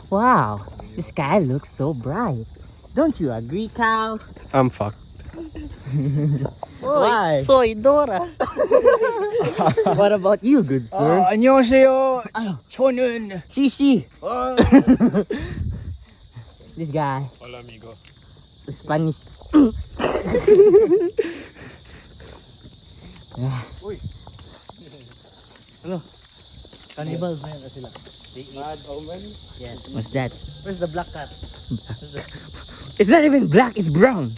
Wow, the sky looks so bright. Don't you agree, Cal? I'm fucked. Why? Soy Dora. What about you, good sir? 안녕하세요. Oh, 저는 Shishi. This guy, Hola amigo. Spanish. Uy. Cannibal na yun sila. Bad omen. Yes. What's that? Where's the black cat? It's not even black, it's brown.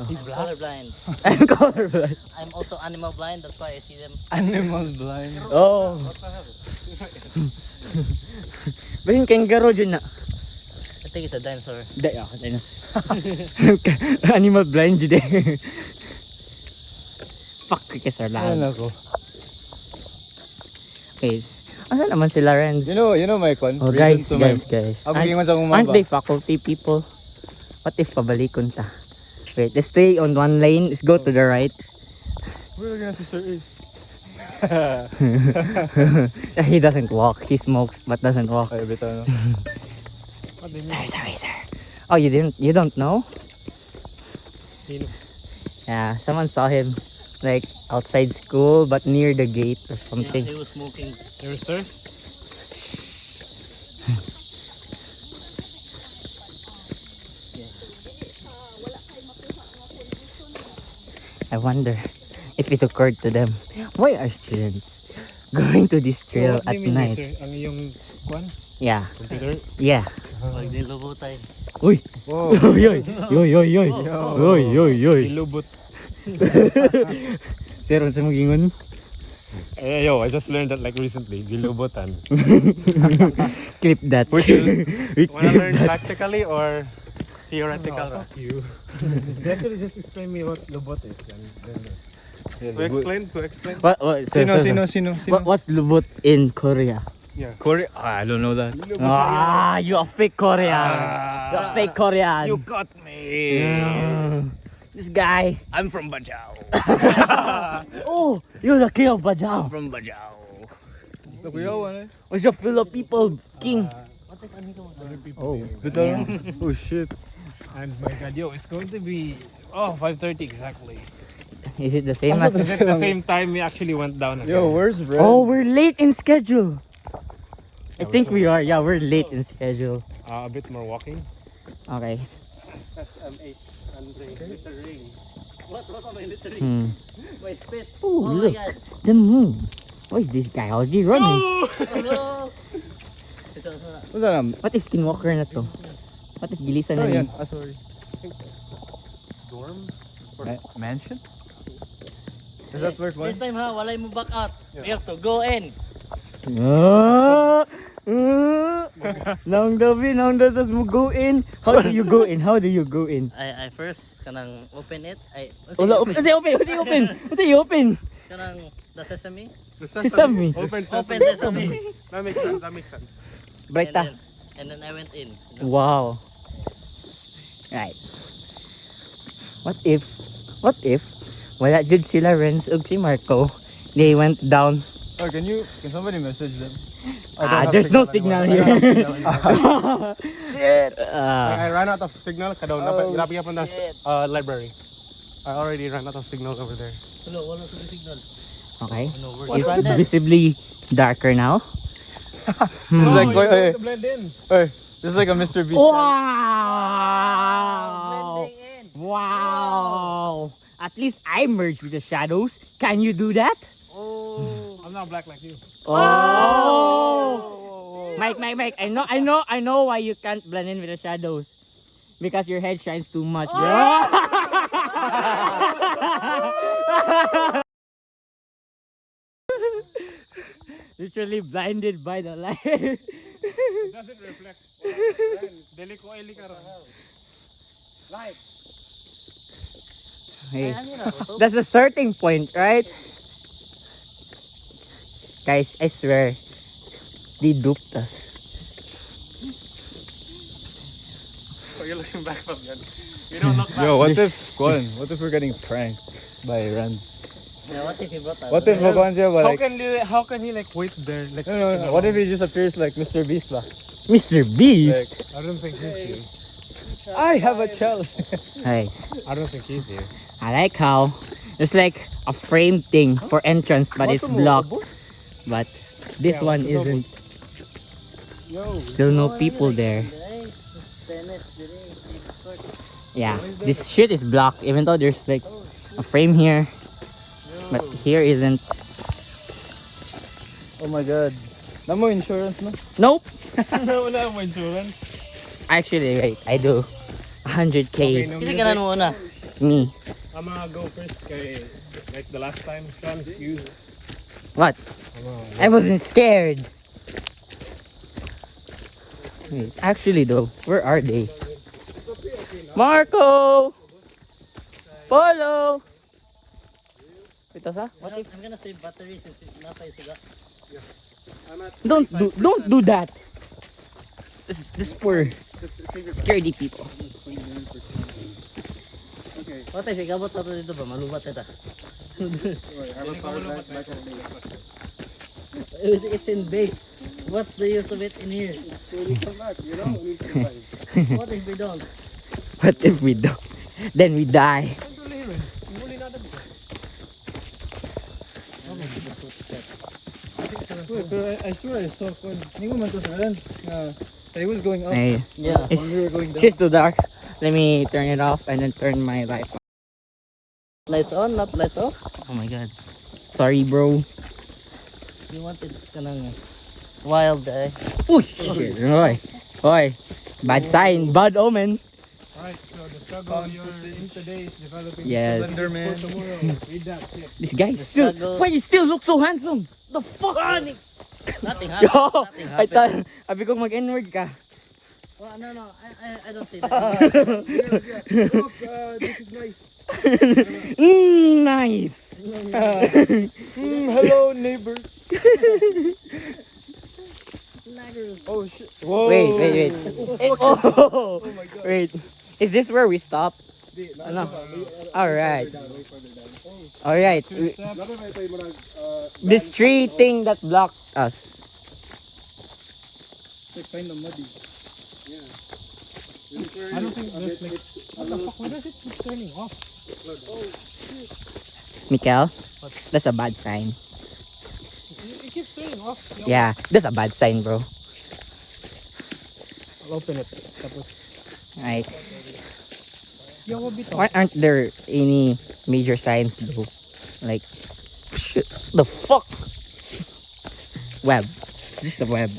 He's colorblind. I'm colorblind. I'm also animal blind. That's why I see them. Animal blind. Oh. Ba yung kangaroo dyan na? I think it's a dinosaur. Hindi, ako, animal blind dyan eh. Fuck, kasi Ayan lang. ako. Okay. Asa naman sila, Renz? You know my con. Oh, reason guys, to my- guys. Ako gingon sa akong Aren't mama. they faculty people? What if pabalikon ta? Wait, let's stay on one lane. Let's go to the right. Where are si Sir Ace? He doesn't walk. He smokes but doesn't walk. Ay, bitaw no. Sir. Oh, you don't know? Sino? Yeah, someone saw him like outside school but near the gate or something. Yeah, he was smoking. Your sir? I wonder if it occurred to them, why are students going to this trail at night? Ang iyong kwan? Yeah, Computer? yeah. Pag nilubutay. Uy! Wow. Yoy! Ilubot. Sir, ano sa magingon? Eh, yo, I just learned that like recently. Gilubotan. Clip that. We should- We Wanna clip learn that. practically or theoretical? Oh, fuck you. Actually, just explain me what lubot is. To explain? Sino? What's lubot in Korea? Yeah. Korea? I don't know that. Ah, you a fake Korean. You a fake Korean. You got me. Yeah. This guy. I'm from Bajau. Oh, you're the king of Bajau. From Bajau. What's your fellow people king? Oh, Yeah. Oh shit. And my god, yo, it's going to be 5:30 exactly. is it the same Is as? it the same time we actually went down again? Yo, where's Red? Oh, we're late in schedule. I Yeah, think so- we are. Yeah, we're late in schedule. A bit more walking. Okay. SMH Andre littering. What am I littering? Hmm. My spit. Oh, Oh look, my god. the moon. What is this guy? How's he running? Hello. Ito. What's that? What if skinwalker na to? What if gilisan na Oh, niya? yan. Ah, sorry. Dorm? Mansion? Is that first one? This time ha, walay mo back out. We have to go in. Ah! Nang gabi, nang dasas mo go in. How do you go in? How do you go in? I first kanang open it. Wala, open. Kasi open. Kanang the sesame. Sesame. Open Open sesame. sesame. That makes sense. That makes sense. Brighta. And then I went in. Wow. Right. What if wala jud sila Renz ug si Marco, they went down. Oh, can somebody message them? There's no signal here. Shit! I ran out of signal. Kadaw Oh, grabe ka pa shit. library. I already ran out of signal over there. Hello, wala sa signal. Okay. No, It's we're visibly darker now. This is like, you hey, have to blend in. this is like a Mr. Beast. Wow! Blending in. Wow! At least I merged with the shadows. Can you do that? Oh. I'm not black like you. Oh! Mike. I know why you can't blend in with the shadows. Because your head shines too much, bro. Literally blinded by the light. It doesn't reflect. Dili ko eli ka ra. Light. Hey, Ay, ano na to? that's the starting point, right? Guys, I swear, they duped us. Oh, you're looking back from yan. You don't look back. Yo, what if we're getting pranked by Rans? Yeah, what if he brought us? What if Vakuan siya, but How like, can he like wait there? Like, no, what if he just appears like Mr. Beast ba? Mr. Beast. I don't think he's here. I have a child. Hey, I don't think he's here. I like how there's like a frame thing for entrance, but it's blocked. But this Yeah, one what's up, isn't. Yo. Still no people there. Yeah, this shit is blocked, even though there's like a frame here, but here isn't. Oh my god. Namo insurance na? Nope. Wala mo insurance. Actually, wait, I do. 100k. no Kasi music. ka na muna. Me. I'm gonna go first kay like the last time. Sean, excuse. What? I wasn't scared. Wait, actually though, where are they? Marco! Polo! Ito sa? What if I'm gonna save battery since nasa isuga. Don't do that. This poor scaredy people. What if ikabot na to dito ba? Malubat ito. It's in base. What's the use of it in here? What if we don't? What if we don't? Then we die. Wait, pero I swear I saw kon. Hindi ko man to friends na I was going up. Hey, Yeah. it's, We were going down. she's too dark. Let me turn it off and then turn my lights on. Lights on, not lights off. Oh my god. Sorry, bro. You wanted kanang wild eh. Uy, shit. Oy. Oy. Bad sign, bad omen. Alright, so the struggle you're in today is developing Yes. Slenderman. for tomorrow. Read that shit. This guy still. struggle. Why you still look so handsome? The fuck? Nothing happened. Yo, Nothing I happened. thought, sabi ko mag-N-word ka. Well, no, I don't think that. This is nice. Nice. Hello neighbors. Naggers. Oh shit. Whoa. Wait. Oh, Oh my god. wait. Is this where we stop? Ano? Alright. Alright. This tree thing that blocked us. It's kind of muddy. I don't think there's like what the fuck? Why does it keep turning off? Mikael, that's a bad sign. It keeps turning off. Yo. Yeah, that's a bad sign, bro. I'll open it. Tapos. Right. Yo, what bit Why aren't there any major signs though? Like, shit, the fuck? Web. Just a web.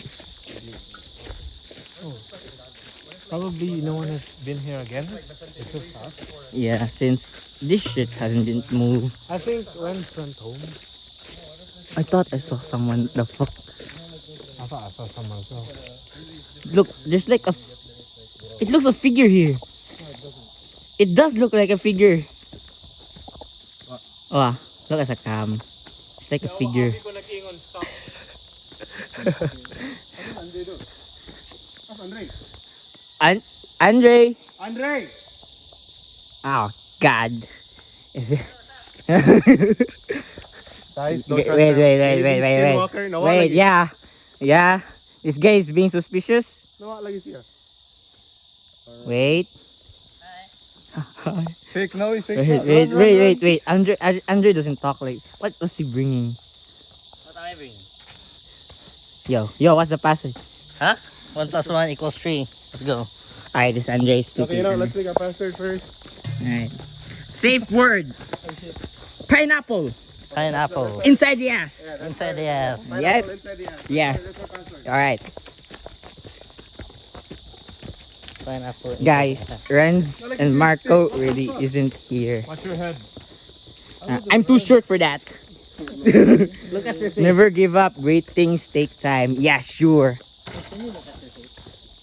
Probably no one has been here again. It's just us. Yeah, since this shit hasn't been moved. I think Renz went home. I thought I saw someone. The fuck? I thought I saw someone as well. Look, there's like a. It looks a figure here. It does look like a figure. Oh, look at the cam. It's like a figure. Andre. Andre! Oh God. Is it? Guys, Wait. Wait, yeah. Yeah. This guy is being suspicious. Wait. Fake now, fake Wait. Andre doesn't talk like. What was he bringing? What am I bringing? Yo, what's the passage? Huh? 1 + 1 = 3. Let's go. Alright, this Andre is stupid. Okay, let's take a password first. Alright. Safe word. Pineapple. Pineapple. Inside the ass. Inside the ass. Yep. Yeah. Alright. Pineapple. Guys, Renz and Marco really isn't here. Watch your head. I'm too short for that. Look at your face. Never give up. Great things take time. Yeah, sure.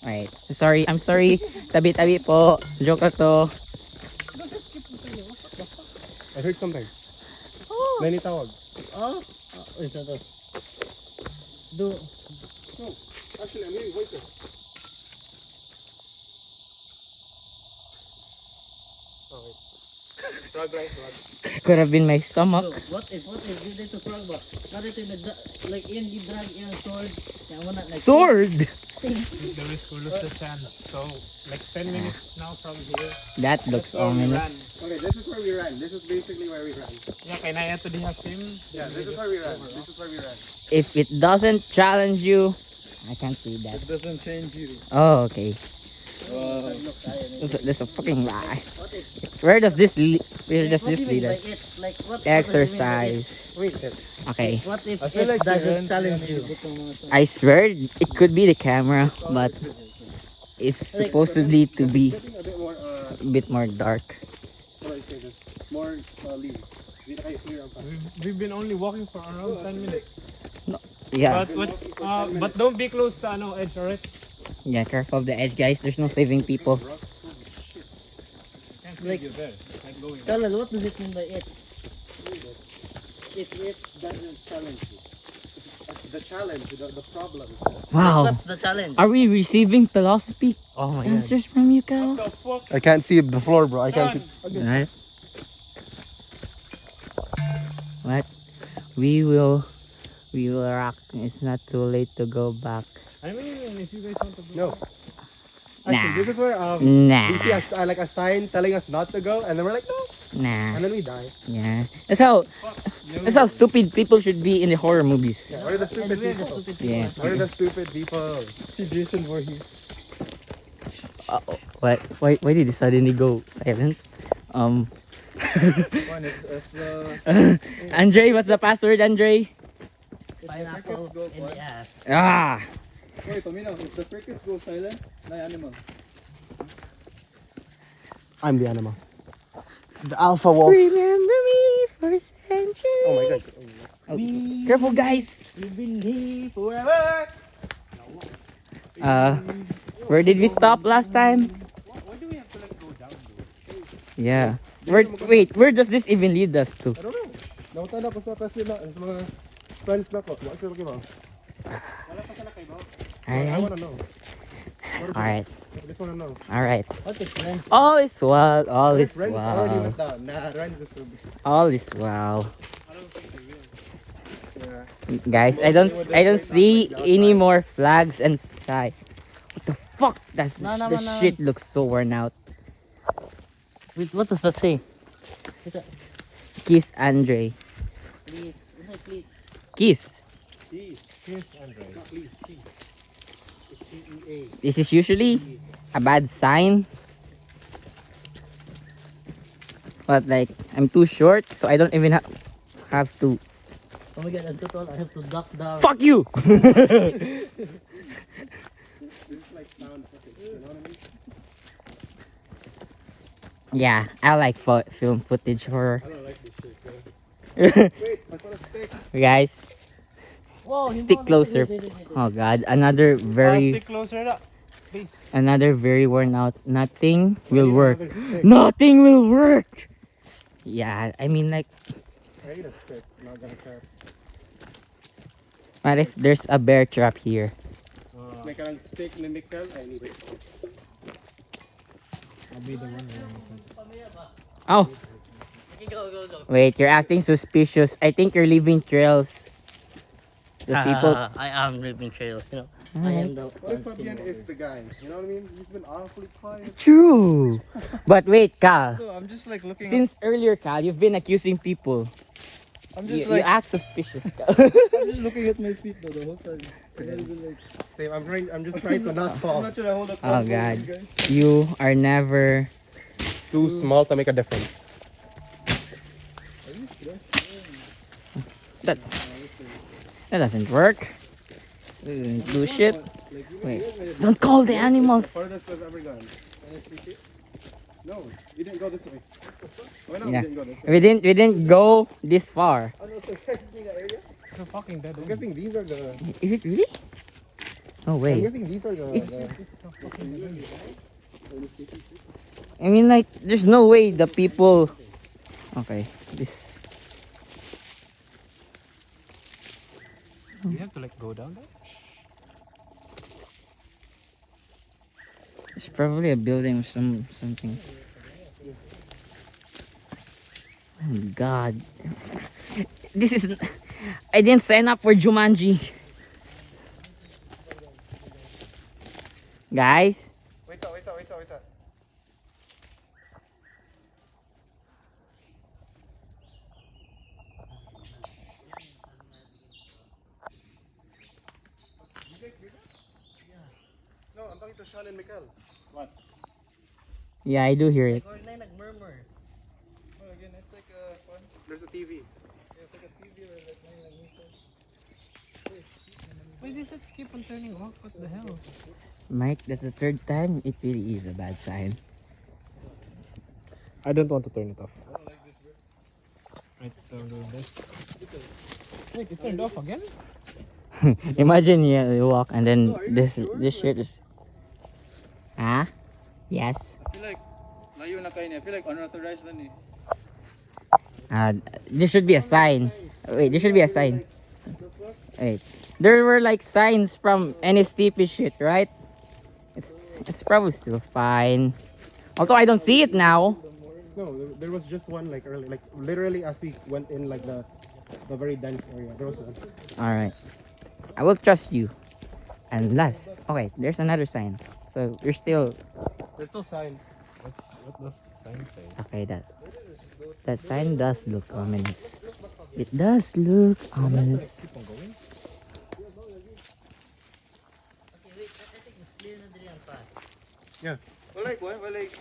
Alright. I'm sorry. Tabi-tabi po. Joke na to. I heard something. May tawag. Oh? Wait, ito. Do. Actually, I'm hearing voices. Frog right, frog. Could have been my stomach. So, what if you did to frog ba? Narito like Ian, you drag yung sword. Yung wala, like, Sword! The risk will lose the chance. So, like 10 minutes now from here. That looks ominous. Okay, this is where we ran. This is basically where we ran. Yeah, kay Naya to diha sim. Yeah, this is where we ran. This is where we ran. If it doesn't challenge you, I can't see that. It doesn't change you. Oh, okay. Wow. That's a fucking lie. What if, Where does this lead what do you mean us? by it? Like, what Exercise. Wait, Okay. what if I feel it like si doesn't Renz challenge yan you? ang ibutang mga sa- I swear it could be the camera, but it's supposedly to be Getting a bit more, a bit more dark. what do I say this? More leaves. Hindi na kayo clear ang path. We've been only walking for around 10 minutes. Yeah, But don't be close sa ano edge, alright? yeah. Careful of the edge, guys. There's no saving people. Like, You're there. Like going. Kalal, what does it mean by it? If it doesn't challenge you. The challenge, the problem. Wow. What's the challenge? Are we receiving philosophy Oh my answers from you, Kyle? The fuck? I can't see the floor, bro. I can't see. Right. What? We will rock. It's not too late to go back. I mean, if you guys want to go. No. Nah. Actually, this is where Nah. we see like a sign telling us not to go, and then we're like, no, Nah. and then we die. Yeah. That's how stupid people should be in the horror movies. Yeah, what are the stupid we're the people? stupid people. Yeah. What are the stupid people? Si Jason Voorhees. What? Why did he suddenly go silent? One is the Andre, what's the password, Andre? Pineapple Go, in what? the ass. Ah. Wait, Tomino, if the crickets go silent, na animal. I'm the animal. The alpha wolf. Remember me for a century. Oh my god. Oh, careful, guys. We've been here forever. Where did we stop last time? Why do we have to like go down though? Yeah. Where does this even lead us to? I don't know. Nakutala ko sa kasi sa mga friends na ko. Wala sila kayo. Wala pa sila kayo. I Alright. wanna know. Alright. I just wanna know. Alright. What is friends? All is well. All is Friends already well. went down. Nah, Ryan's just All is well. I don't think they will. yeah. Guys, I don't see any more flags and sky. What the fuck? That's No, the no. shit looks so worn out. Wait, what does that say? Kiss Andre. Please, please. Kiss. Peace. Yes, Andre. Please, peace. It's P-E-A. This is usually a bad sign. But like I'm too short, so I don't even have to. Oh my god, I'm total. I have to duck down. Fuck you. This is like sound footage, you know what I mean? Yeah, I like film footage horror. I don't like this shit, bro. Wait, I got a stick. Guys, Whoa, stick closer. Oh god, another very Stick closer up. Please. worn out. Nothing will work. Another stick. Nothing will work. Yeah, I mean like, I need a stick. I'm not gonna cut. what if there's a bear trap here? Like a stick ni Mikkel. I need a stick. I'll be the one. Oh, Go. wait, you're acting suspicious. I think you're leaving trails. The people. I am leaving trails, you know. I am the What if Fabian is the guy? You know what I mean? He's been awfully quiet. True. But wait, Cal. No, I'm just like looking. Since earlier, Cal, you've been accusing people. I'm You, just you like act suspicious, Cal. I'm just looking at my feet though the whole time. I'm not even, like, Same. I'm just trying to not I'm fall. not trying to hold up. Oh, God. You are never. Too small to make a difference. That doesn't work. Do shit. Wait. Don't call the animals. Farthest we've ever gone. No, you didn't go this way. Why not? Yeah. We didn't go this way. We didn't go this far. Oh no, so practicing the area. It's a fucking dead I'm end. guessing these are the. Is it really? No I'm way. guessing these are the. I mean, like, there's no way the people. Okay, this. You have to like go down there. It's probably a building or something. God. This is... I didn't sign up for Jumanji. Guys. Wait up. No, I'm talking to Sean and Mikael. What? Yeah, I do hear it. Or na nag-murmur. Well, again, it's like fun. There's a TV. Yeah, it's like a TV where like Why does it keep on turning off? What the hell? Mike, that's the third time. It really is a bad sign. I don't want to turn it off. Right, so do this. Wait, it turned off again? Imagine you walk and then this shit is... Ah? Yes? I feel like layo na kayo niya. I feel like unauthorized na ni. There should be a sign. Wait, there should be a sign. Wait. There were like signs from NSTP shit, right? It's probably still fine. Although I don't see it now. No, there was just one like early, like literally as we went in like the very dense area. There was one. Alright. I will trust you. Unless... Okay, there's another sign. So you're still... There's still signs. What does the sign say? Okay, that sign does look ominous. It does look ominous. Keep on going. Okay, wait. I think it's clear na diri ang path. Yeah. Well, like what? Well, like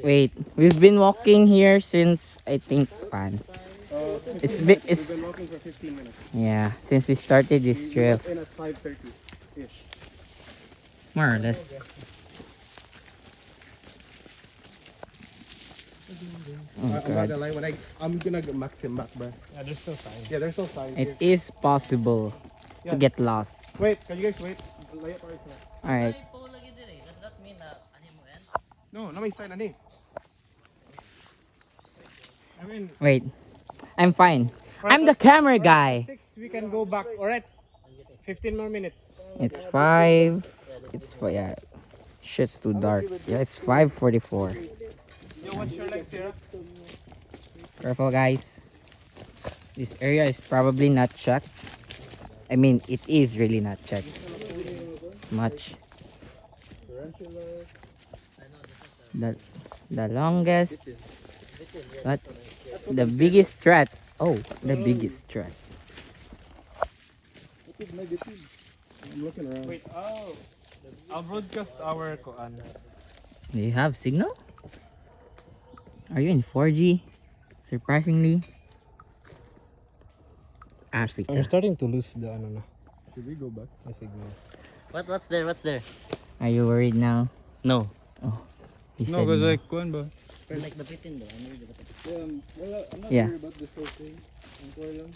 Wait. We've been walking here since I think we've been walking for 15 minutes. yeah, since we started this We trail. went in at 5:30 ish. More or less. Oh I'm not god. gonna lie, when I'm gonna max him back, bro. Yeah, there's still signs. Yeah, there's still signs. It Here. is possible to Yeah. get lost. Wait, can you guys wait? Lay up right now. Alright. Ay, po lagi diri. Does that mean na ano mo yan? No, na may sign ani. I mean, Wait. I'm fine. I'm the camera guy. 6 we can go back. Alright. 15 more minutes. It's 5. It's yeah. Shit's too dark. Yeah, it's 5:44. Yo, what's your legs here? Careful, guys. This area is probably not checked. I mean, it is really not checked much. The longest, but the biggest threat. Oh, the biggest threat. I'm looking around. Wait, oh. I'll broadcast our koan. Do you have signal? Are you in 4G? Surprisingly. Ashley. I'm starting to lose the ano na, Should we go back? the signal. What's there? What's there? Are you worried now? No. Oh, he No, said because no. like kuan ba? Like napitin do. Ano yung dapat? Well, I'm not Yeah. worried about this whole thing. Ang kuwan lang.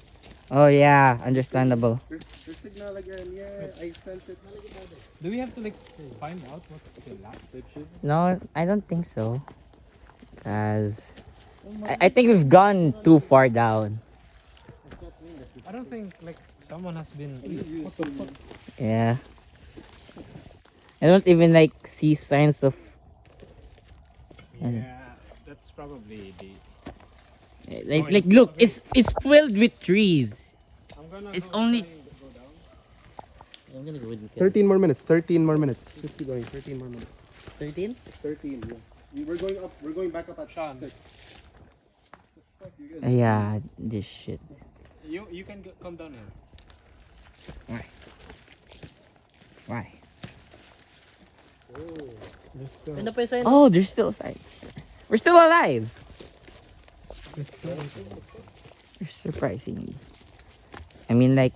Oh yeah, understandable. There's signal again. Yeah, I sense it. Do we have to like find out what's the last picture? No, I don't think so. Cause I think we've gone too far down. I don't think like someone has been. What the fuck? Yeah. I don't even like see signs of Yeah, that's probably the. like look, it's filled with trees. I'm gonna. It's go only- try and go down. I'm gonna go with 13 more minutes. 13 more minutes. Just keep going. 13 more minutes. 13? 13. Yes. We're going up. We're going back up at Sean. 6. Yeah, this shit. You can come down here. Why? There's still. Ano pa yung sign? Oh, there's still signs. We're still alive. Surprisingly. I mean, like,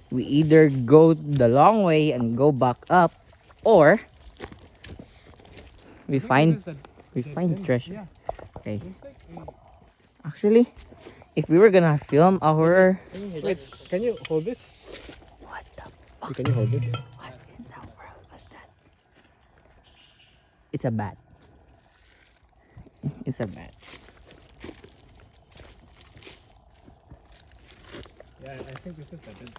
we either go the long way and go back up, or we find treasure. Yeah. Okay. Looks like Actually, if we were gonna film our Can you hear Wait, that? can you hold this? what the Can you hold this? what in the world was that? It's a bat. It's a bat. Yeah, I think this is the dead end.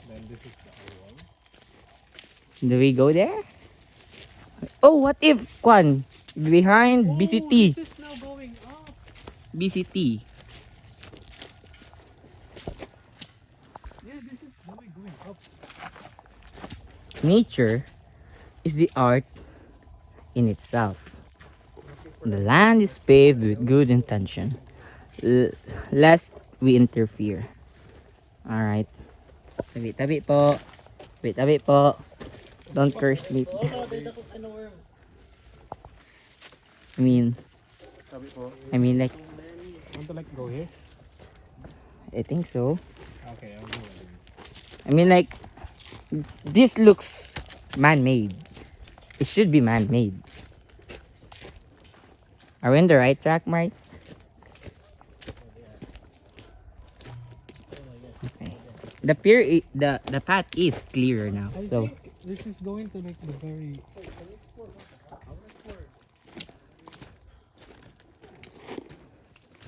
Then this is the other one. Do we go there? Oh, what if Kwan? Behind BCT. This is now going up. BCT. Yeah, this is really going up. Nature is the art in itself. The land is paved with good intention, lest we interfere. Alright. Tabi po. Tabi po. Don't curse me. Oo, nakakita ko ano worm. I mean like, Want to like go here? I think so. Okay, I'll go. I mean like, this looks man-made. It should be man-made. Are we on the right track, Mark? Okay. The pier, the path is clearer now. I So think this is going to like the very.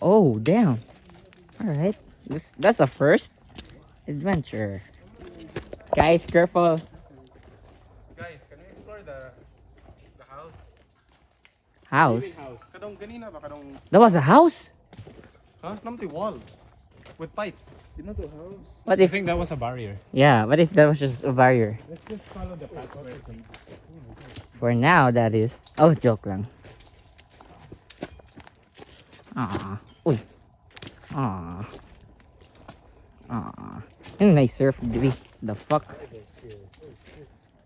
oh damn. Alright. That's a first adventure. Guys, careful. Guys, can you explore the house? House. Living house. Kadong ganina ba kadong That was a house? huh? Namti wall with pipes. Not a house. What I if, think that was a barrier. yeah, what if that was just a barrier? Let's just follow the path where it leads. For now, that is. Oh, joke lang. Ah, uy. Ah. Ah. Yung nice surf, dibi. The fuck?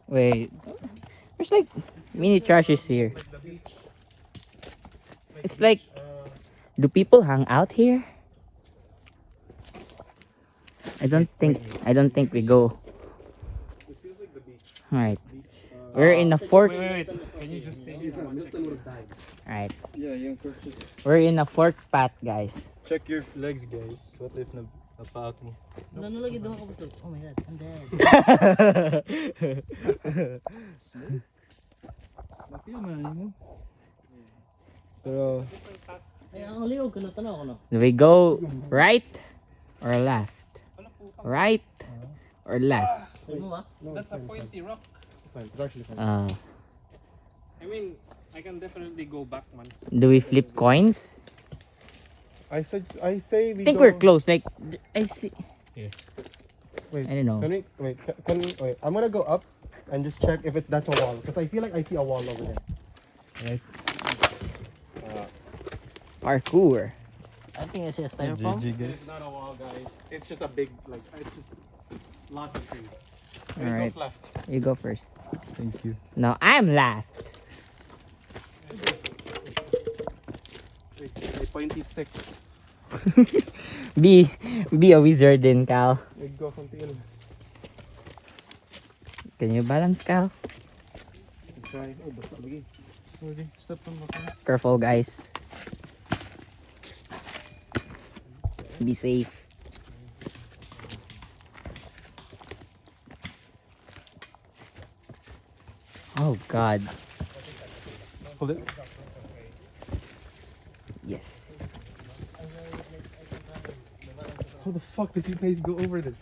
Wait. There's like mini trashes here. Like the beach. It's like, do people hang out here? I don't think we go. It feels like the beach. Alright. We're in a fourth. Wait. Can you just stay here? Milton would have died. Alright. Yeah, young coaches. We're in a fourth spot, guys. Check your legs, guys. What if napaak mo? Nanulagi doon ako gusto. Oh my god, I'm dead. Na-feel man mo. Pero Ay, ang liog ka na tanaw ko no. Do we go right or left? Right or left? Ano ba? That's a pointy rock. Fine. It's actually fine. I mean, I can definitely go back, man. Do we flip coins? I say we I think go. we're close. Like, I see. Wait. I don't know. Can we wait? Can we wait? I'm gonna go up and just check if that's a wall because I feel like I see a wall over there. Right. Parkour. I think I see a styrofoam. GG, guys. It's not a wall, guys. It's just a big like. It's just lots of trees. All It right. goes left. You go first. Thank you. No, I'm last. Wait, a pointy stick. Be a wizard din, Cal. Wait, go continue. Can you balance, Cal? Try. Oh, basta lagi. Okay, step on the phone. Careful, guys. Be safe. Oh God. Hold it. Yes. How the fuck did you guys go over this?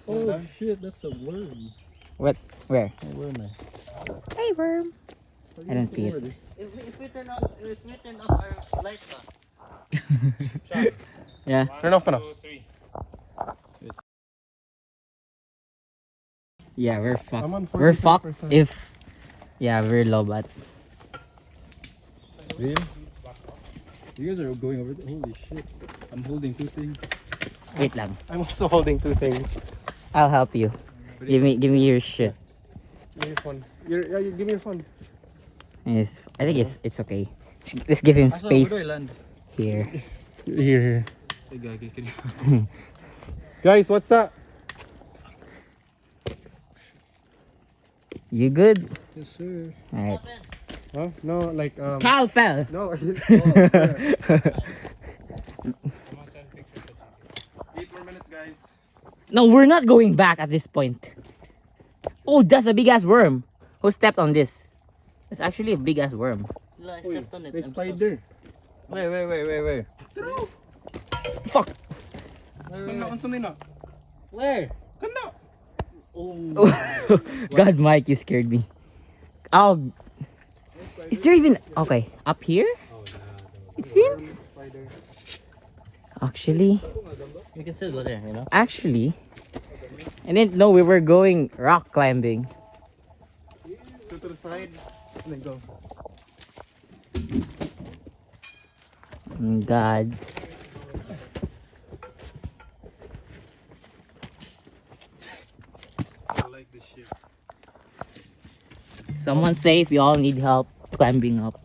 Oh shit, that's a worm. What? Where? A worm, eh. Hey, worm. I don't see it. If we turn off our lights ba? Yeah. Turn off ka na. 2, 3. Yeah, we're I'm on fucked. We're 43%. fucked if. Yeah, we're low, but Really? You guys are going over there? Holy shit. I'm holding two things. wait lang. I'm also holding two things. I'll help you. Give me your shit. Give me your phone. Give me your phone. Yes, I think it's okay. Let's give him space land? here. Here. Hey, gagi, can Guys, what's up? You good? Yes, sir. Alright. Huh? No, like Cal fell. No. I didn't. Oh, yeah. 8 more minutes, guys. No, we're not going back at this point. Oh, that's a big ass worm. Who stepped on this? It's actually a big ass worm. I stepped on it. May I'm so- spider. Where? Fuck. Kana unsa may na? Where? Kana. Oh. God, Mike, you scared me. Oh, Is there even okay up here? It seems. Actually, You can still go there, you know? actually, I didn't know we were going rock climbing. So to the side, and then go. God. I like this shit. Someone say if you all need help climbing up.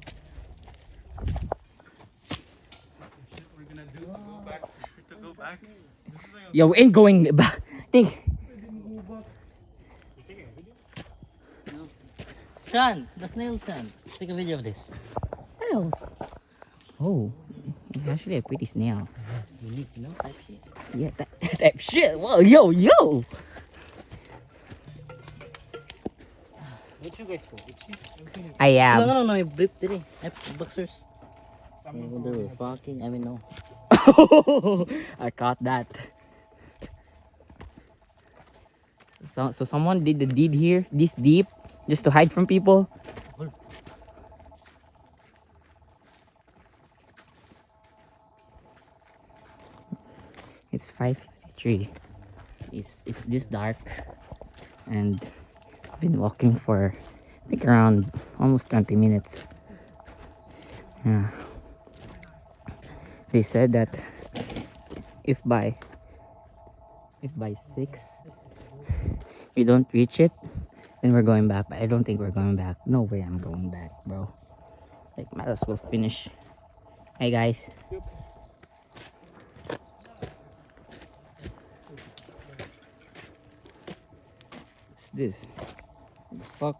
Shit, we're gonna do to go back. To go back. This is like a Yo, we ain't going back. Think. Sean, the snail Sean. Take a video of this. Hello. Oh, it's actually a pretty snail. Unique, you know? Type shit. Yeah, that shit. Whoa, yo. What you guys for? I am. No, may blip today. Boxers. I wonder we're fucking, I mean, no. I caught that. So someone did the deed here, this deep, just to hide from people. It's 5:53. It's this dark, and I've been walking for I think around almost 20 minutes. Yeah. They said that if by 6 we don't reach it, then we're going back. But I don't think we're going back. No way I'm going back, bro. Like, might as well finish. Hey guys. What's this? What the fuck?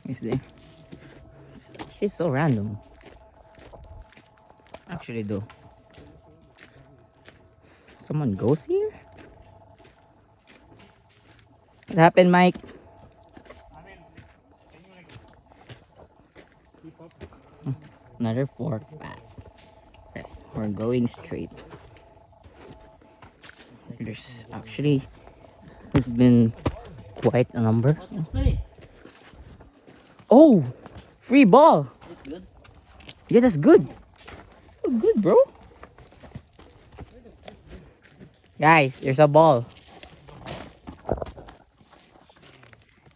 Is there? It's so random. Actually, though. Someone goes here? What happened, Mike? Another fork path. Okay, we're going straight. There's actually been quite a number. Let's play. Oh, free ball. That's good. Yeah, that's good. So good, bro. Guys, there's a ball.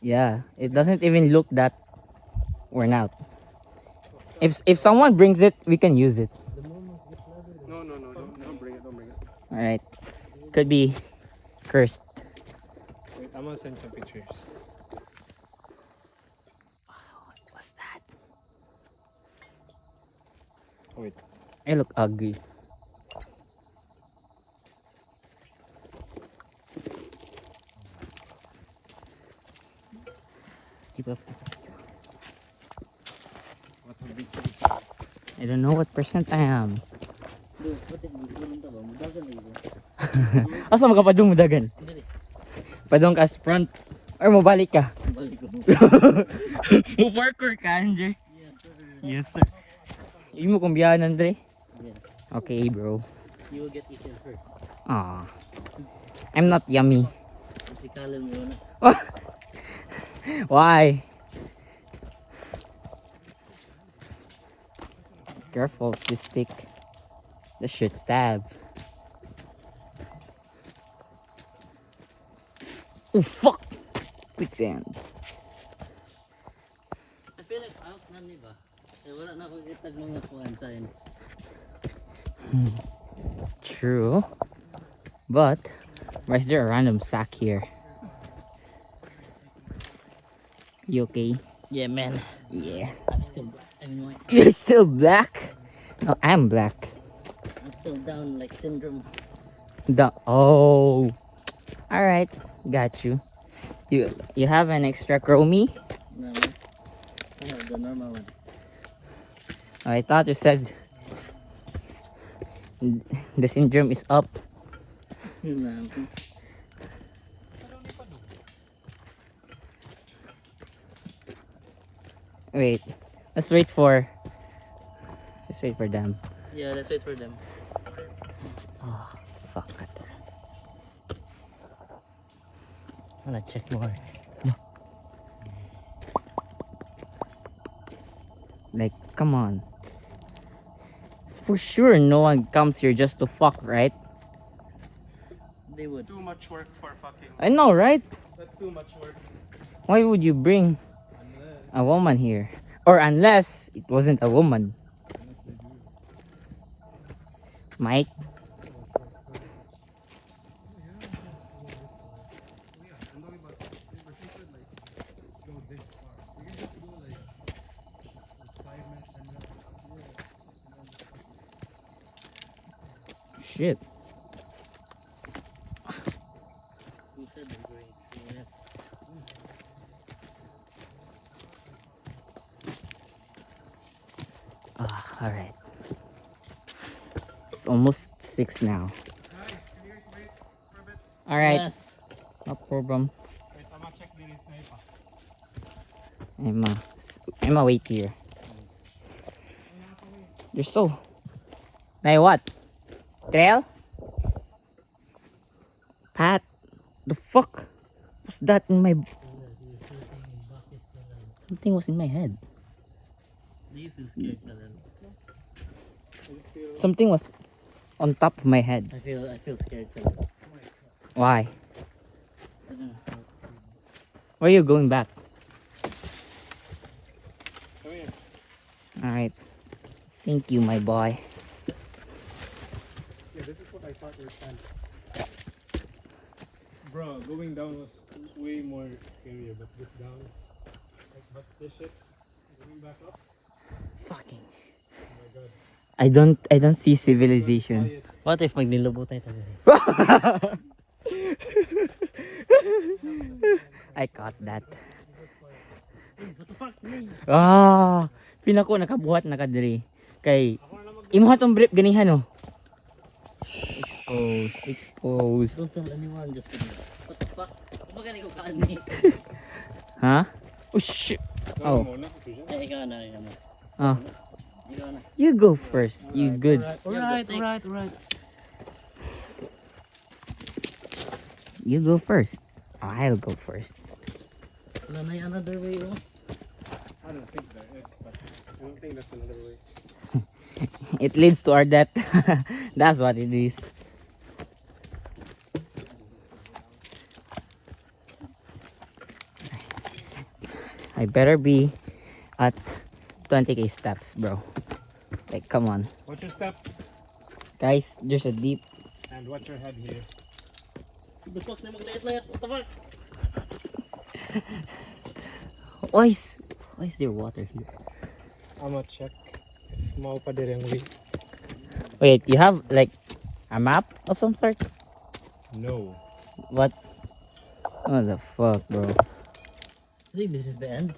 Yeah, it doesn't even look that worn out. If someone brings it, we can use it. No, don't bring it, don't bring it. All right, could be cursed. Wait, I'm gonna send some pictures. What's that? Wait. It look ugly. Keep up. What a big I don't know what percent I am. Dude, what if we go into them? Doesn't leave. Asa makapadung mo dagan? Dili. Padung ka sa front or mobalik ka? Balik ko. Mo parkour ka, Andre? Yeah, sir. Yes, sir. Imo kong biyahan, Andre? Yes. Okay, bro. You will get eaten first. Ah, I'm not yummy. Musikalan mo na. Why? Careful, this stick. This should stab. Oh fuck! Quicksand. I feel like out na ni ba? Eh, wala na akong itag mga kuhan science. True. But why is there a random sack here? You okay? Yeah, man. Yeah. I'm still black. I mean, white. You're still black? No, I'm black. I'm still down like syndrome. Oh. Alright, got you. You have an extra chromie? No, man. I have the normal one. I thought you said the syndrome is up. No. Wait, let's wait for them. Yeah, let's wait for them. Oh, fuck. I'm gonna check more. Like, come on. For sure, no one comes here just to fuck, right? They would. Too much work for fucking. I know, right? That's too much work. Why would you bring a woman here? Or unless it wasn't a woman. Mike? Shit. Who said they're going to? Alright. It's almost 6 now. Alright, Yes. no problem. Wait, I'm gonna check the sniper. Emma, wait here. You're so. Nay, what? Trail? Pat? The fuck? What's that in my. Something was in my head. Do you feel scared na lang? Something was on top of my head. I feel scared na lang. Why? I don't know. Where are you going back? Come here. Alright. Thank you, my boy. Yeah, this is what I thought your stand. Bro, going down was way more scarier, but this down, like, but this shit, going back up, Fucking. oh my god. I don't see civilization. Quiet. What if magnilabo tayo tayo? I caught that. What the fuck? Me? Ah, pinako nakabuhat nakadiri. Kay imuha tong brief ganihan oh. Exposed. Don't tell anyone, just kidding. What the fuck? Ano ba ko kaan ni? Huh? Oh shit. Oh. Ay, ikaw na rin naman. Oh. Ikaw na. You go first. You good. Alright. You go first. I'll go first. Wala na yung another way, oh. I don't think there is, but I don't think that's another way. It leads to our death. That's what it is. I better be at 20k steps, bro. Like, come on. watch your step Guys, there's a deep. and watch your head here. The fuck na maglayat-layat? What the fuck? Why is there water here? I'm gonna check if mao pa dire ang way. Wait, you have like a map of some sort? No. What? What the fuck, bro? I think this is the end.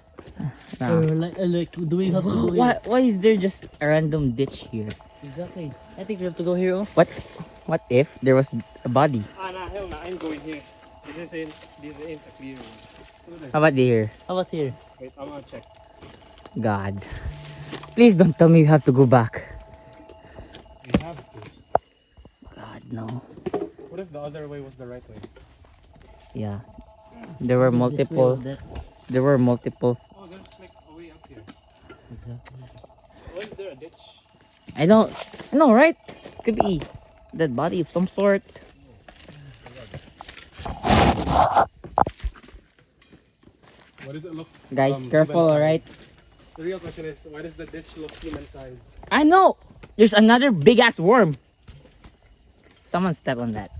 Nah. Or like, do we have to go here? Why is there just a random ditch here? Exactly. I think we have to go here, oh. What if there was a body? Ah, nah, hell nah, I'm going here. This ain't a clear one. How about here? How about here? Wait, I'm gonna check. God. Please don't tell me you have to go back. We have to. God, no. What if the other way was the right way? Yeah. There were This way multiple. or that? There were multiple. Oh, there's like a way up here. Exactly. Why is there a ditch? I don't. No, right? Could be dead body of some sort. What does it look? Guys, human careful, size? alright? The real question is, why does the ditch look human sized? I know. There's another big ass worm. Someone step on that.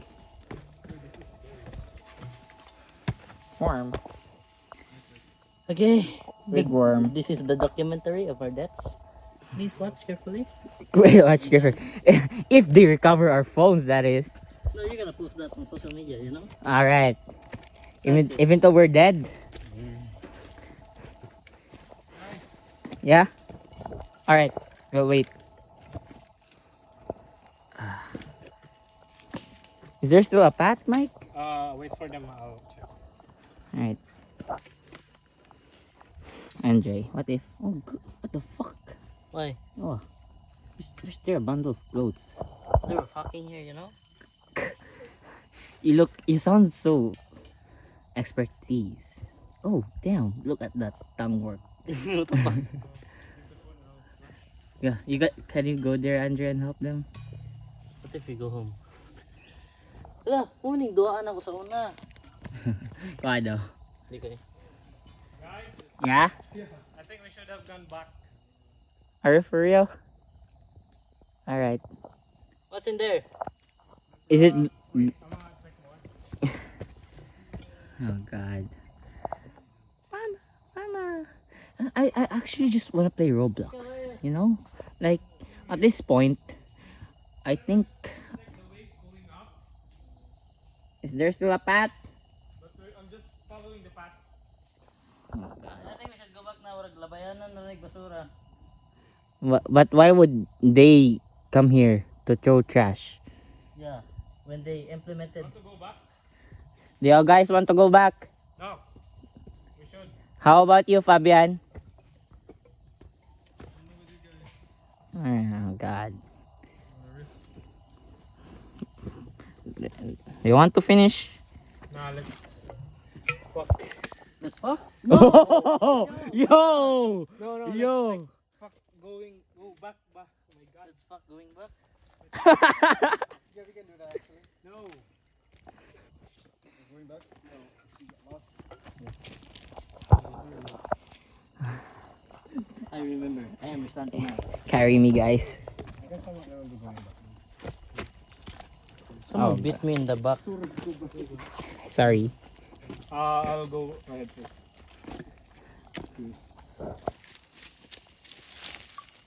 Worm. Okay. Big worm. This is the documentary of our deaths. Please watch carefully. Wait, watch careful. If they recover our phones, that is. No, you're gonna post that on social media, you know? Alright. Even though we're dead. Yeah? Alright. Well, wait. Is there still a path, Mike? Wait for them. I'll check. Alright. Andre, what if? Oh, what the fuck? Why? Oh, there's there a bundle of clothes. They were fucking here, you know? You sound so expertise. Oh, damn, look at that tongue work. What the fuck? Yeah, can you go there, Andre, and help them? What if we go home? Wala, muning duaan ako sa una. Why though? Hindi kayo. Yeah? I think we should have gone back. Are you for real? Alright. What's in there? Is it... Oh god. Mama. I actually just wanna play Roblox. You know? Like, at this point, I think... Is there still a path? I'm just following the path. Oh god. I think we should go back na. Warag labayanan na nagbasura. But why would they come here to throw trash? Yeah, when they implemented. Want to go back? Do you guys want to go back? No. We should. How about you, Fabian? Oh god. You want to finish? Nah, let's fuck. Let's fuck. Yo! No, Yo! fuck go back. Oh my god. Let's fuck going back. Yeah, we can do that actually. No. Going back? I remember. I understand now. Carry me, guys. I guess someone will be going back. Someone Oh, beat me in the back. Sorry. I'll go ahead first.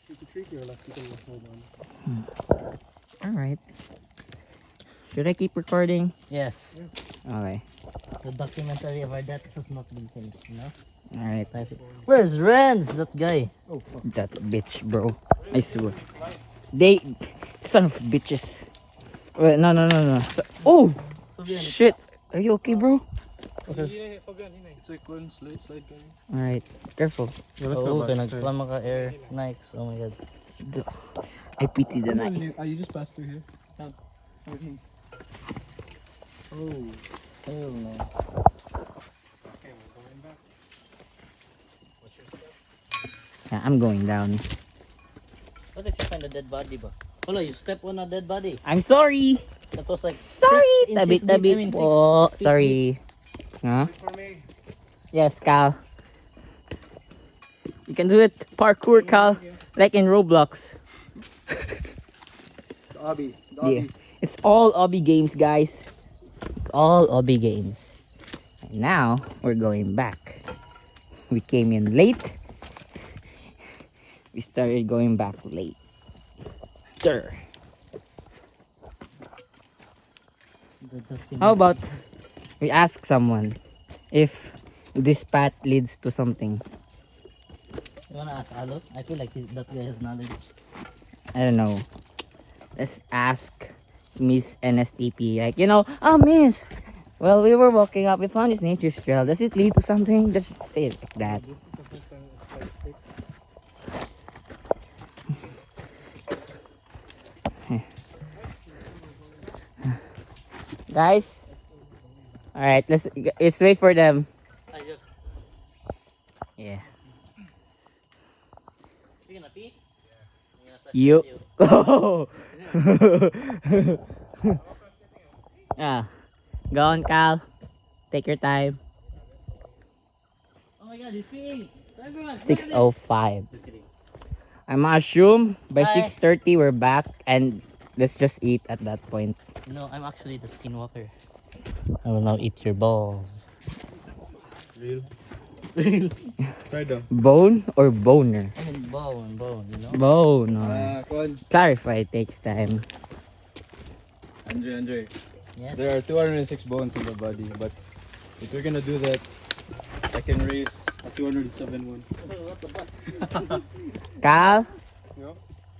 It's a trick here, like you can hold on. Alright. Should I keep recording? Yes. Okay. The documentary about that has not been finished, you know? Alright. Where's Renz, that guy? Oh fuck. That bitch, bro. I swear. They... Son of bitches. Wait, no. Oh! Shit! Are you okay, bro? Yeah, Fabian, hinay. It's like one slide kayo. Alright. Careful. Yeah, let's Oh, go back. nagplama ka air Nikes. Oh my god. I pity the night. You just passed through here. Okay. Oh. Hell no. Okay, we're going back. What's your step? Yeah, I'm going down. What if you find a dead body ba? Hold on, you step on a dead body. I'm sorry! That was like Sorry! 6 inches Tabi deep. I mean, po. 6 feet Sorry. Huh? Wait for me. Yes, Cal. You can do it parkour, Cal. Like in Roblox. The obby. The Yeah. obby. It's all obby games, guys. It's all obby games. And now, we're going back. We came in late. We started going back late. Sure. How about we ask someone if this path leads to something? You wanna ask Alo? I feel like that guy has knowledge. I don't know. Let's ask Miss NSTP. Like, Miss. Well, we were walking up. We found this nature trail. Does it lead to something? Just say it like that. This is the first time it's like safe. Guys. All right. Let's wait for them. Ayun. Yeah. You gonna pee? You. Oh. Yeah. Go on, Cal. Take your time. Oh my god, he's peeing. Everyone, 6:05. I'm assume by Bye. 6:30 we're back and let's just eat at that point. No, I'm actually the skinwalker. I will now eat your balls. Real. Try down. Bone or boner? I mean bone, you know? Bone. Or... Kwan. Clarify takes time. Andre. Yes. There are 206 bones in the body, but if we're gonna do that, I can raise a 207 one. What the fuck? Cal? Yeah.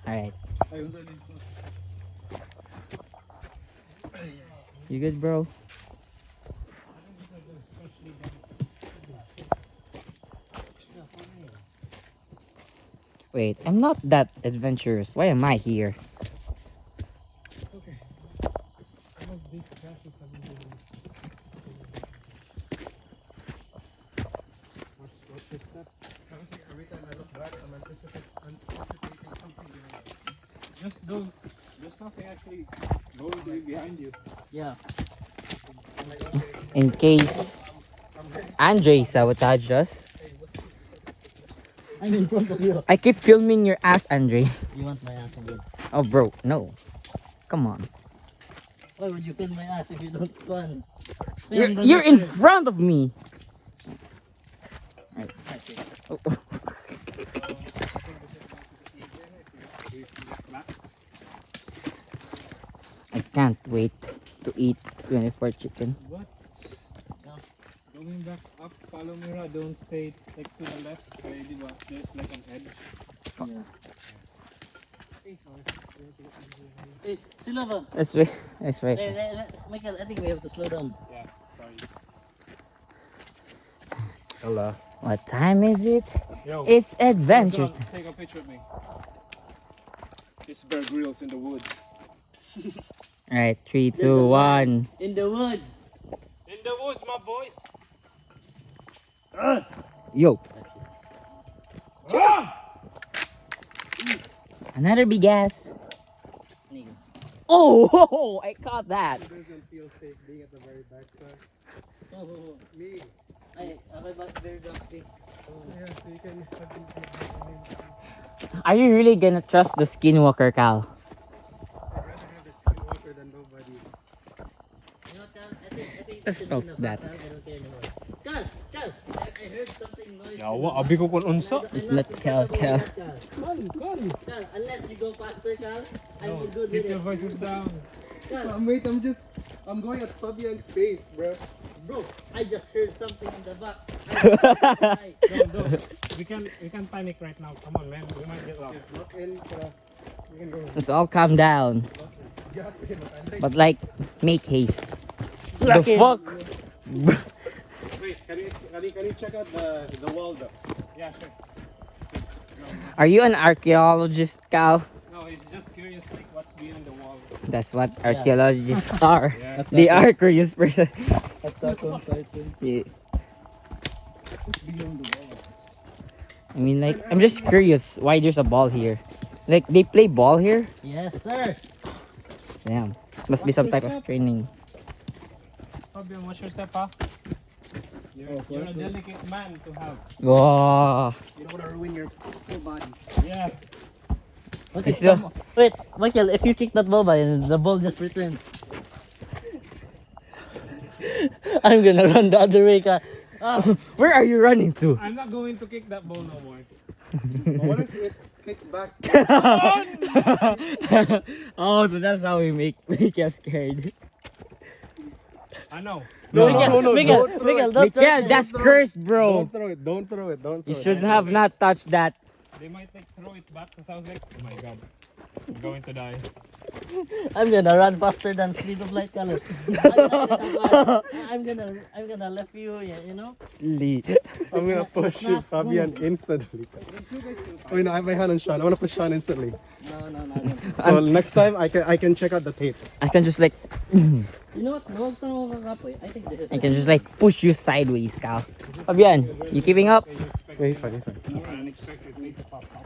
Alright. Ay, unsa din ko? You good, bro? Wait, I'm not that adventurous. Why am I here? Every time I look back, I'm anticipating something Just don't. There's nothing actually going to be behind you. Yeah. In case Andre sabotaged us. I'm in front of you. I keep filming your ass, Andre. You want my ass again? Oh, bro, no. Come on. Why would you film my ass if you don't fun? You're in front of me. Right. Oh, oh. I can't wait to eat 24 chicken. What? Going back up, Palomira, don't stay like to the left. Kaya di ba? There's like an edge. Hey, sila ba? That's right. That's right. Michael, I think we have to slow down. Yeah, sorry. Hello. What time is it? Yo, It's adventure. John, take a picture of me. It's Bear Grylls in the woods. Alright, 3, 2, 1. In the woods. In the woods, my boys. Yo. Ah! Another big ass. Nigga. Oh, I caught that. Doesn't feel safe being at the very back side. Oh, Me. ay, abay ba very dusty. Yeah, so you can. Are you really gonna trust the skinwalker, Cal? I'd rather have the skinwalker than nobody. You know what, Cal? I think Let's you should stop do the that. back, Cal. I don't care anymore. Cal, I heard something noise. Yawa, abi ko kun unsa. It's not Cal, Cal. Cal, unless you go faster, Cal, I'm No, good keep with your it. voices down. Cal, Wait, I'm going at Fabian's pace, bro. bro, I just heard something in the back. Don't. We can panic right now. Come on, man. We might get lost. Just look in. You can go. Let's all calm down. Get in, Andre. But like, make haste. The Lucky. fuck? Wait, can you check out the wall though? Yeah, sure. Are you an archaeologist, Cal? No, he's just curious like what's behind the wall. That's what archaeologists are. Yeah. They are curious person. Attack on Titan. Yeah. Beyond the wall. I mean, like, I'm just curious why there's a ball here. Like, they play ball here? Yes, sir. Damn. Must be some type of training. Fabian, watch your step, huh? You're a delicate man to have. Oh. You don't want to ruin your whole body. Yeah. Okay, still- wait, Michael, if you kick that ball by, the ball just returns. I'm gonna run the other way, Cal. Ah, Where are you running to? I'm not going to kick that ball no more. But what if it kicks back? Oh, so that's how we make us scared. I know. No, Michael, no, Michael, don't throw Michael, it. don't throw Miguel, it. that's cursed, bro. Don't throw it. Don't throw it. Don't throw You it. should have not touched that. They might like throw it back because I was like, oh my god, I'm going to die. I'm gonna run faster than speed of light, Cal. I'm gonna left you, you know? Lee. I'm gonna push you, Fabian, instantly. Wait, no, I have my hand on Sean. I wanna push Sean instantly. No. So next time I can check out the tapes. I can just like, You know what? No, no, I think this is. I can just like push you sideways, Cal. Fabian, you keeping up? Yeah, he's fine. He's fine. Unexpectedly to pop out.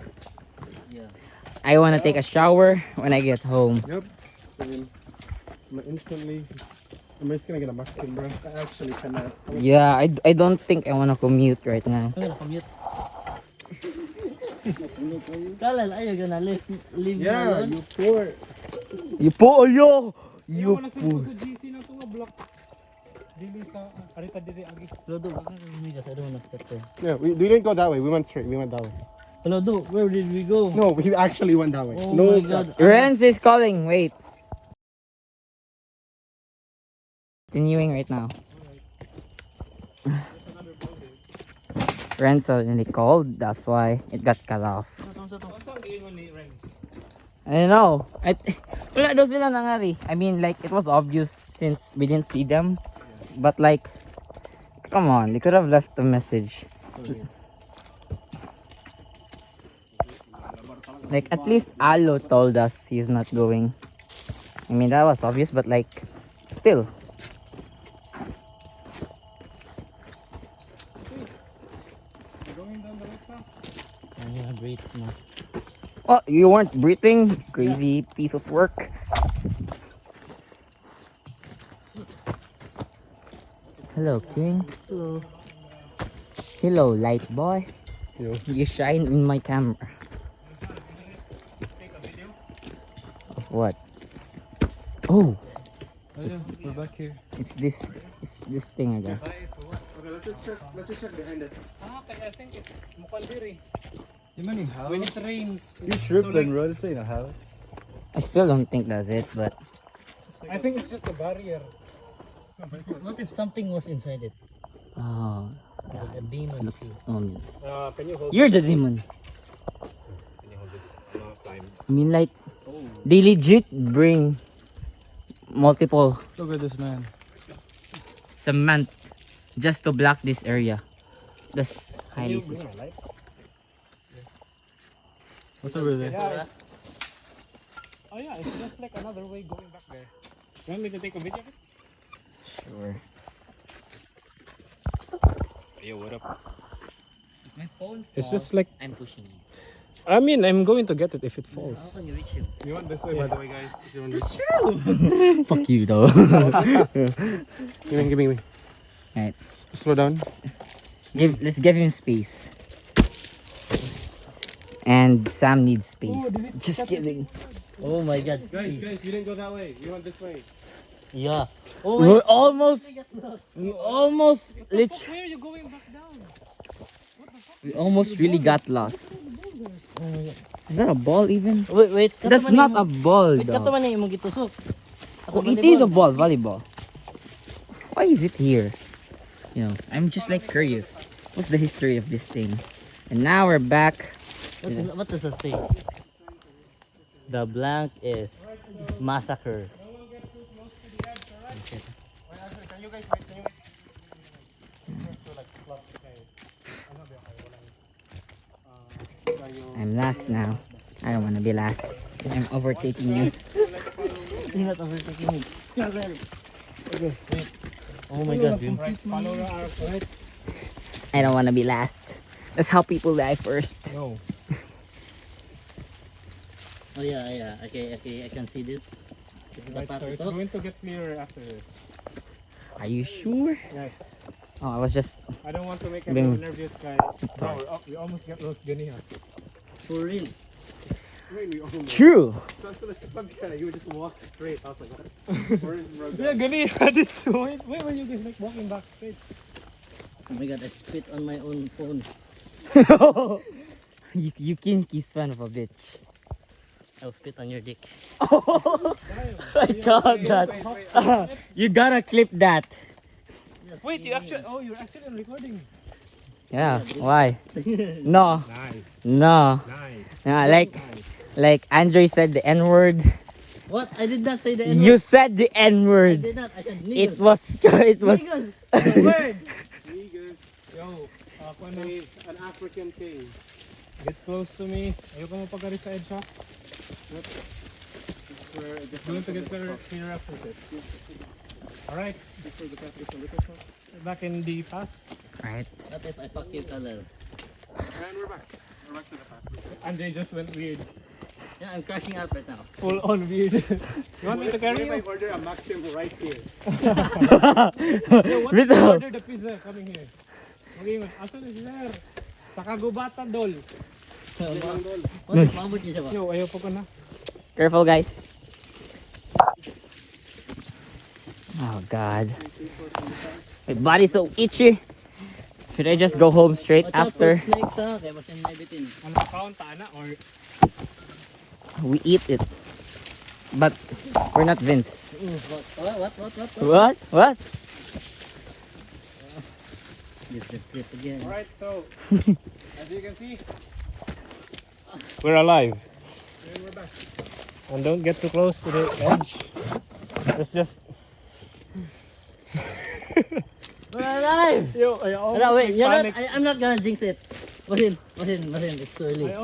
Yeah. I wanna take a shower when I get home. Yep. I mean, I'm just gonna get a Maxim, bro. I actually cannot. Yeah, I don't think I wanna commute right now. I'm gonna commute. Kalal, are you gonna leave me Yeah, alone? you poor. You po yo. You You wanna fool. sa GC na ito nga block. Dili sa arita dili agi. Lodo, I don't wanna step there. Yeah, we didn't go that way. We went straight. We went that way. Lodo, where did we go? No, we actually went that way. Oh No, my god. Renz is calling. Wait. Continuing right now. Renz already called. That's why it got cut off. Unsa ang giingon ni Renz? I don't know. Wala daw sila nangari. I mean, like, it was obvious since we didn't see them. But like, come on, they could have left a message. Like, at least Alo told us he's not going. I mean, that was obvious, but like, still. Going down the right path. I'm gonna breathe now. Oh, you weren't breathing? Crazy piece of work. Hello, King. Hello. Hello, light boy. Yo. You shine in my camera. Of what? Oh, We're back here. it's this thing again. Okay, let's just check behind it. I think it's Mukandiri. You mean house? When it rains. You tripping, bro. This ain't a house. I still don't think that's it, but I think it's just a barrier. What if something was inside it? oh, Like God, a this demon looks too. ominous. Can you hold You're the demon. Can you hold this? I'm not climb. I mean, like, they legit bring multiple Look at this man. cement just to block this area. That's Can highly you bring suspicious. a light? What's over there? Yeah. Oh yeah, it's just like another way going back there. You want me to take a video of it? Sure. Yo, what up? My phone. It's just like, I'm pushing it. I mean, I'm going to get it if it How falls. can you reach him? You want this way, by the way, guys. If you want this. Fuck you, though. Give me. Alright, Slow down. let's give him space. And Sam needs space. Just kidding. Oh my god. Guys, you didn't go that way. You went this way. Yeah. Oh We're my almost, god. we almost, Where are you going back down? we almost really got lost. Is that a ball even? Wait. That's not a ball, Wait, kato though. man eh, imong gitusok. Oh, it is a ball, volleyball. Why is it here? You know, I'm just like curious. What's the history of this thing? And now we're back. What does that say? The blank is massacre. Can you guys wait? Can you I'm last now. I don't want to be last. I'm overtaking you. You're not overtaking me. Okay, wait. Oh my god, Jim. Right, follow the arc, right? I don't want to be last. That's how people die first. No. Oh yeah. Okay, I can see this. This is the Right, path so to it's talk. going to get clearer after this. Are you sure? Yes. Oh, I was just... I don't want to make Bing. everyone nervous, guys. No, we almost get lost Ganiha. For real. Really, almost. True! So you would just walk straight. I was like, what? Where is road? Yeah, Ganiha did so. Why were you guys like walking back straight? Oh my god, I spit on my own phone. you kinky son of a bitch. I'll spit on your dick. I got that. You gotta clip that. Yes, Wait, you're actually recording. Yeah, why? No, Nice, no. nice. Yeah, like Andre said the N-word. What? I did not say the N-word. You said the I N-word. did not. I said It niggas. was Niggas. The word. Niggas. Yo, ako na. He's an African king. Get close to me. Ayoko mo pagkari sa edge, ha? Just Going to get clearer after this. Alright, for the path gets a little short. back in the path. Right. What if I fuck your color? And we're back. We're back to the path. Andre just went weird. Yeah, I'm crashing up right now. Full on weird. You want me to carry What if you? I order a Maxim right here? Yo, what if you Without- order the pizza coming here? Mag-iwan. Asan na sir? Sa Kagubatan, Dol. What if maabot niya siya ba? Yo, ayaw po ko na. Careful, guys. Oh God, my body's so itchy. Should I just go home straight Watch out after for snakes ha, kaya masin na bitin. Ano account, ana? Or we eat it? But we're not Vince. What? What? What? This is clip again. Alright, so as you can see, we're alive. And we're back. And don't get too close to the edge. It's just We're alive! yo, I almost No, wait, like you're not, panic. I'm not gonna jinx it. Masin, it's too early. I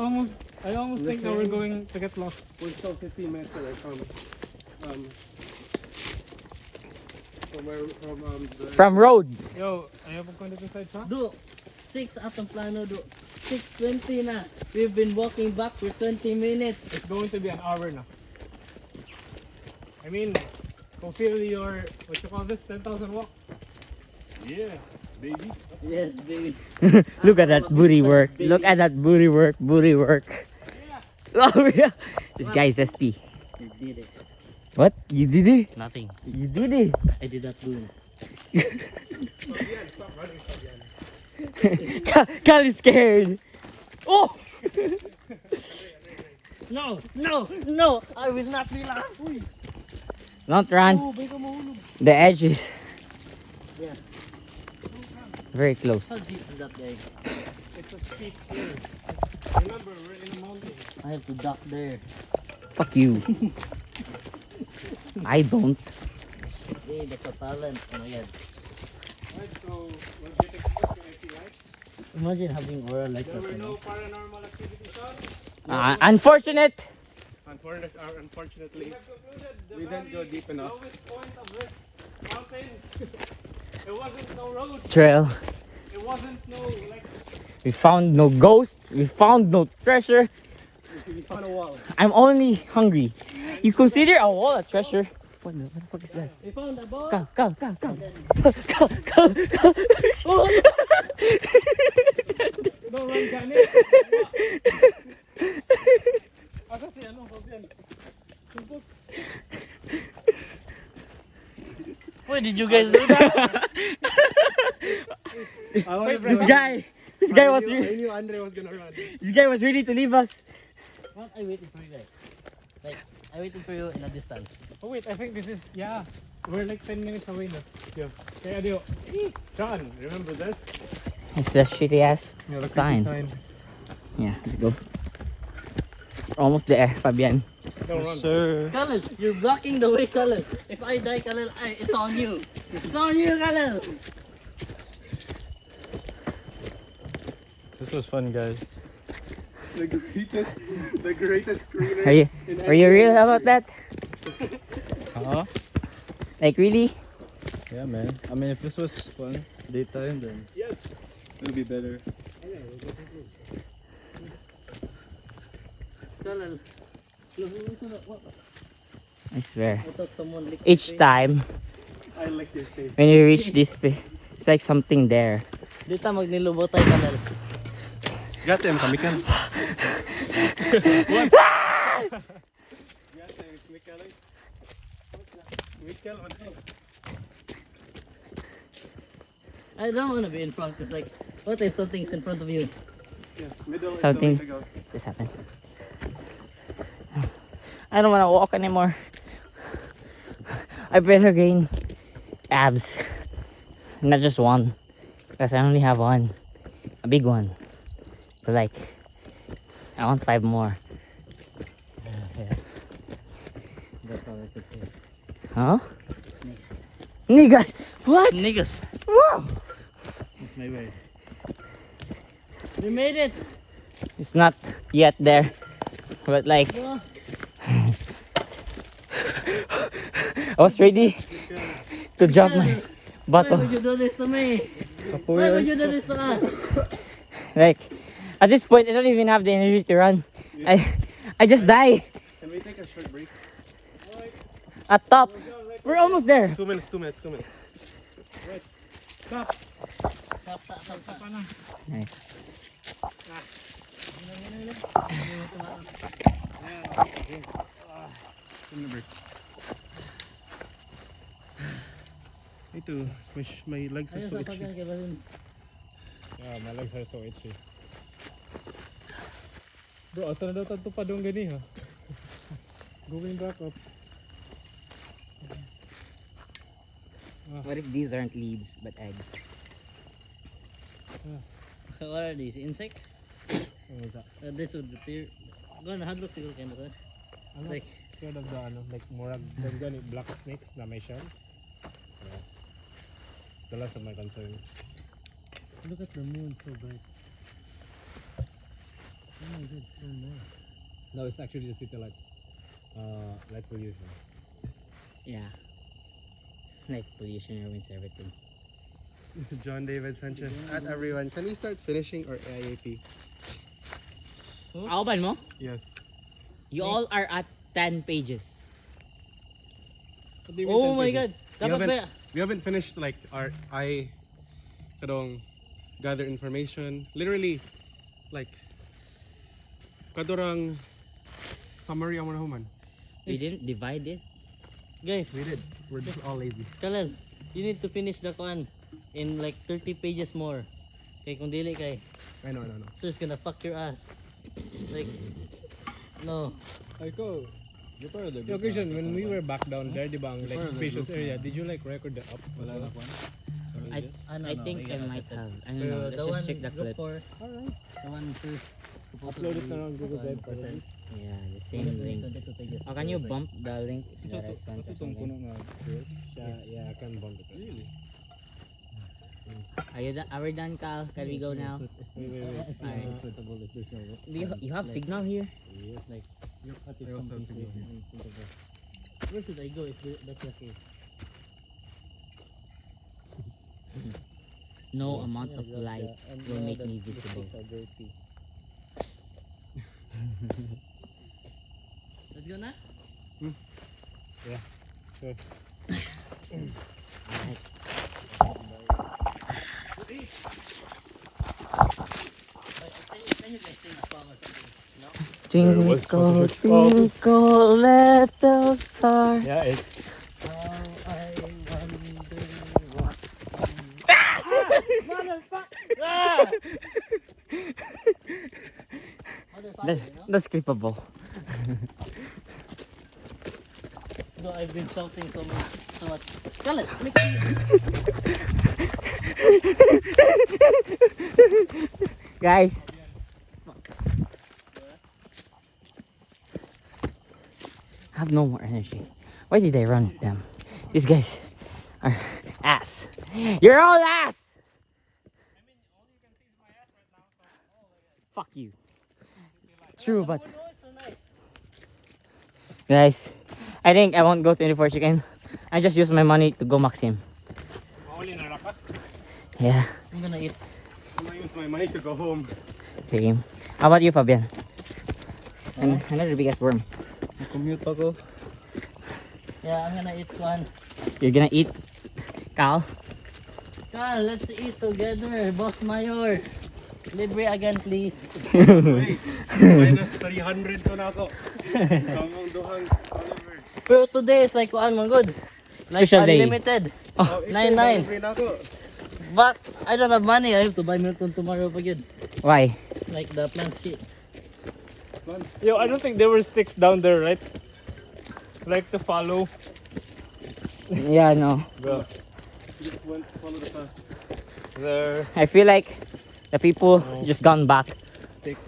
almost think that we're going to get lost. We're still 15 minutes away from From road. Yo, ayaw po ko dito sa edge, ha? Do, 6 atong plano do. 6:20 na. We've been walking back for 20 minutes. It's going to be an hour now. I mean, fulfill your, what you call this, 10,000 walk? Yeah, baby. Yes, baby. Look at that booty work. Look at that booty work. Booty work. Oh yeah. This guy is ST. I did it. What? You did it? Nothing. You did it. I did not do Cal is scared. Oh! No, no, no! I will not be last. Don't run. Oh, bigyan mo hulog. The edge is Yeah. very close. How deep is that guy? It's a steep hill. Remember, we're in a mountain. I have to duck there. Fuck you. I don't. Hey, that's a talent. Oh my god. Right, so we're getting close to AC lights. Imagine having aura like There that. were You no know? paranormal activity shots. Unfortunate. Unfortunately, We didn't go deep enough. lowest point of this mountain, it wasn't no road, Trail. it wasn't no like. We found no ghost. We found no treasure. We found a wall. I'm only hungry. You consider a wall a treasure? What the fuck is that? We found a ball. Come, come, come, come. Come, come, come. No run, Gani. Asa si ano, Fabian? Sumpot. Why did you guys do that? This guy was I knew Andre was gonna run. this guy was ready to leave us. What? I waited for you guys. Like, I waited for you in a distance. Oh wait, I think this is, yeah, we're like 10 minutes away now. Yeah. Kaya Dio, John, remember this? It's a shitty ass Yeah, the sign. sign. Yeah, let's go. Almost there, Fabian. Don't run. Sir. Khalil, you're blocking the way, Khalil. If I die, Khalil, it's on you. It's on you, Khalil. This was fun, guys. The greatest screener. Are you real about that? Huh? Like really? Yeah, man. I mean, if this was fun, daytime, then Yes. it would be better. Khalil. I swear. I thought someone licked Each time I like your face. when you reach this it's like something there. Dito magnilubot tayo, Khalil. Got him, kami kan. I don't want to be in front because, like, what if something's in front of you? Something just happened. I don't want to walk anymore. I better gain abs. Not just one. Because I only have one. A big one. But like, I want 5 more. Yeah. That's all I could say. Huh? Niggas! What? Niggas. Whoa! That's my word. We made it! It's not yet there. But like, Oh, I was ready to drop my why bottle. would you do this to me? Why would you do this to us? Like, at this point, I don't even have the energy to run. I just die Can we take a short break? at top. We're almost there. 2 minutes, 2 minutes, 2 minutes. Stop. Stop, stop, stop, stop. Nice. Ito, my legs are Ayun, so sa itchy. pagyan kay Balin. Yeah, my legs are so itchy. Bro, asa na daw tanto pa doon gani ha? Going back up. What if these aren't leaves but eggs? What are these? Insect? Ano is that? This would be gonna hadlock siguro kayo na. Ano? Like, Scared of the ano, like murag them gani black snakes na may shell. Yeah. The last of my concern. look at the moon so bright. Oh my god, so nice. No, it's actually the city lights. Light pollution. Yeah. Like pollution ruins everything. John David Sanchez. At everyone, can we start finishing our IAP? Auban mo? Yes. You all are at 10 pages. Oh my god. We Dapat ba? haven't finished like our kadong gather information. Literally, like kadorang summary ang man. We didn't divide it. Guys, We did. We're just all lazy. Kalal, you need to finish the one in like 30 pages more. Kay kung dili kay, I know. so it's gonna fuck your ass. Like, no. Aiko, you're part of the Yo, group. Christian, when we were back down there, di ba, ang like Parang spacious nag-group area, did you like record the up? Wala na po. I think I might have. I don't Pero know. the Let's one just check the group clips. 4, the one first. Upload it na lang on Google Drive. Yeah, the same link. Oh, can you bump the link that I sent? Ito or itong puno something? nga. Yeah, I can bump it. Really? Are we done, Kyle? Can we go now? Alright. You have signal here? Like, I also have to go here. where should I go if that's the case? No amount of light will make me visible. Let's go na? Alright. Can you guys sing a song or something? Twinkle, twinkle, little star. Yeah, it. That's clippable. No, I've been shouting so much. Kalat, Guys. I have no more energy. Why did I run with them? These guys are ass. You're all ass! Fuck you. True, but guys, I think I won't go 24 chicken. I just use my money to go Maxim. Yeah, I'm gonna eat. I'm gonna use my money to go home. same. How about you, Fabian? Another biggest worm. Commute ako. Yeah, I'm gonna eat one. You're gonna eat, Cal? Carl, let's eat together, Boss Mayor. Libre again, please. Wait, minus 300 ko na ako. Kamang duhang Oliver. Pero today is like one man good. Like Special day. unlimited. Oh, 9-9. Libre na ako. But I don't have money. I have to buy Milton tomorrow pa yun. Why? Like the plant shit. Yo, I don't think there were sticks down there, right? Like to follow. Yeah, no. Bro, Just went follow the path. there I feel like the people just gone back. sticks.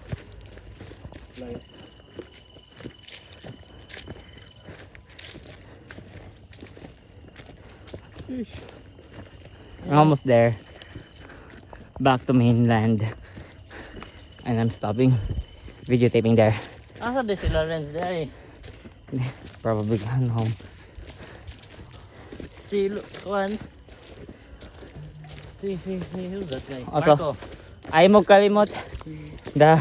Like, We're almost there. Back to mainland. And I'm stopping videotaping there. Asa di sila Renz there? Probably gone home. Si Juan. Si, who's that guy? Also, Marco. Ay mo kalimot the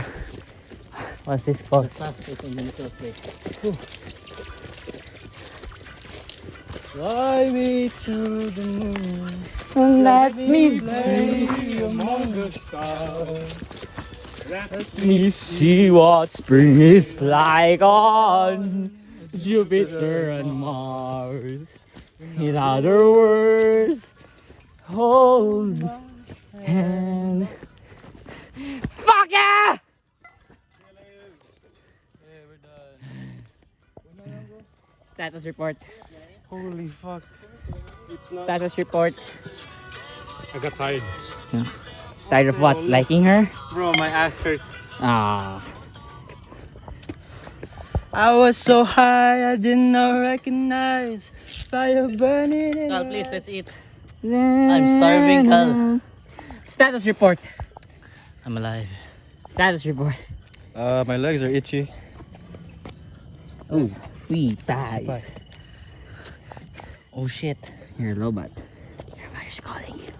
what's this The called? staff is in Minnesota place. Fly me to the moon. Let me play among the stars. Let me see what spring is like on Jupiter and Mars. In other words, hold my hand. Fuck yeah! Status report. Holy fuck. It's not. Status report. I got tired. Tired of what? Liking her? Bro, my ass hurts. Ah. I was so high I did not recognize fire burning. Carl, please, let's eat. I'm starving, Cal. Status report. I'm alive. Status report. My legs are itchy. Oh, free thighs. Oh shit. You're a robot. Your mother's calling you.